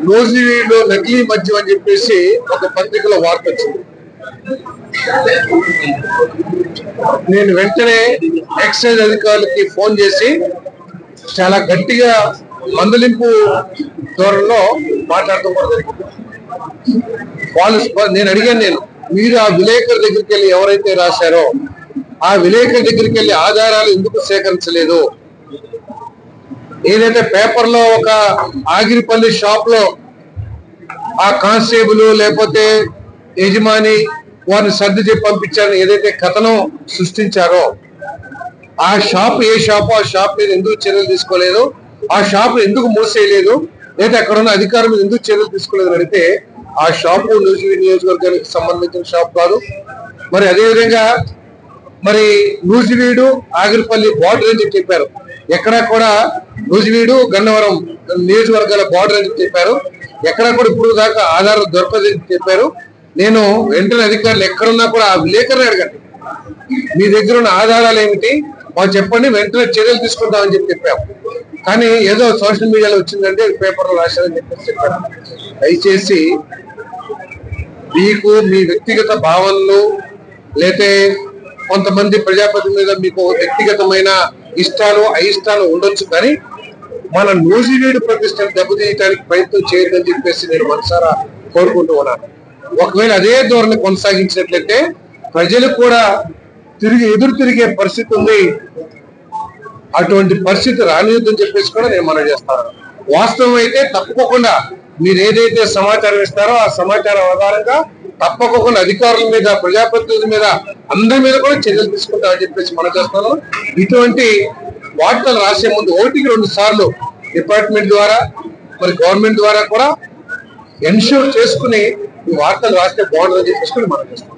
నూజివీడులో నకిలీ మద్యం అని చెప్పేసి ఒక పత్రికలో వార్త వచ్చింది. నేను వెంటనే ఎక్సైజ్ అధికారులకి ఫోన్ చేసి చాలా గట్టిగా మందలింపు ధోరణిలో మాట్లాడటం కూడా జరిగింది. నేను అడిగాను, మీరు ఆ విలేకరు దగ్గరికి వెళ్ళి ఎవరైతే రాశారో ఆ విలేకరు దగ్గరికి వెళ్ళి ఆధారాలు ఎందుకు సేకరించలేదు? ఏదైతే పేపర్ లో ఒక ఆగిరిపల్లి షాప్ లో ఆ కానిస్టేబుల్ లేకపోతే యజమాని వారిని సర్ది చెప్పి పంపించారని ఏదైతే కథనం సృష్టించారో ఆ షాప్ ఏ షాప్ ఆ షాప్ మీద ఎందుకు చర్యలు తీసుకోలేదు, ఆ షాప్ ఎందుకు మూసేయలేదు, లేదా అక్కడ ఉన్న అధికారులు మీద ఎందుకు చర్యలు తీసుకోలేదు అడిగితే ఆ షాపు నూజివీడు నియోజకవర్గానికి సంబంధించిన షాప్ కాదు. మరి అదేవిధంగా మరి నూజివీడు ఆగిరిపల్లి బార్డర్ అని చెప్పారు. ఎక్కడా కూడా నూజివీడు గన్నవరం నియోజకవర్గాల బార్డర్ అని చెప్పారు. ఎక్కడా కూడా ఇప్పుడు దాకా ఆధారం దొరకదని చెప్పారు. నేను వెంటనే అధికారులు ఎక్కడున్నా కూడా ఆ విలేకరుని అడగండి, మీ దగ్గర ఉన్న ఆధారాలు ఏమిటి వాళ్ళు చెప్పండి, వెంటనే చర్యలు తీసుకుంటామని చెప్పాము. కానీ ఏదో సోషల్ మీడియాలో వచ్చిందంటే పేపర్లో రాశారని చెప్పారు. దయచేసి మీకు మీ వ్యక్తిగత భావనలు లేతే కొంతమంది ప్రజాపతి మీద మీకు వ్యక్తిగతమైన ఇష్టాలు అయిష్టాలు ఉండొచ్చు, కానీ మన నూజివీడు ప్రతిష్టను దెబ్బతీయడానికి ప్రయత్నం చేయొద్దని చెప్పేసి నేను మనసారా కోరుకుంటూ ఉన్నాను. ఒకవేళ అదే ధోరణి కొనసాగించినట్లయితే ప్రజలు కూడా ఎదురు తిరిగే పరిస్థితి ఉంది. అటువంటి పరిస్థితి రానియొద్దని చెప్పేసి కూడా నేను మనవి చేస్తాను. వాస్తవం అయితే తప్పకుండా మీరు ఏదైతే సమాచారం ఇస్తారో ఆ సమాచారం ఆధారంగా తప్పకుండా అధికారుల మీద ప్రజాప్రతినిధుల మీద అందరి మీద కూడా చర్యలు తీసుకుంటామని చెప్పేసి మనం చేస్తాను. ఇటువంటి వార్తలు రాసే ముందు 1-2 సార్లు డిపార్ట్మెంట్ ద్వారా మరి గవర్నమెంట్ ద్వారా కూడా ఎన్ష్యూర్ చేసుకుని ఈ వార్తలు రాస్తే బాగుంటుందని చెప్పేసి మనం చేస్తాం.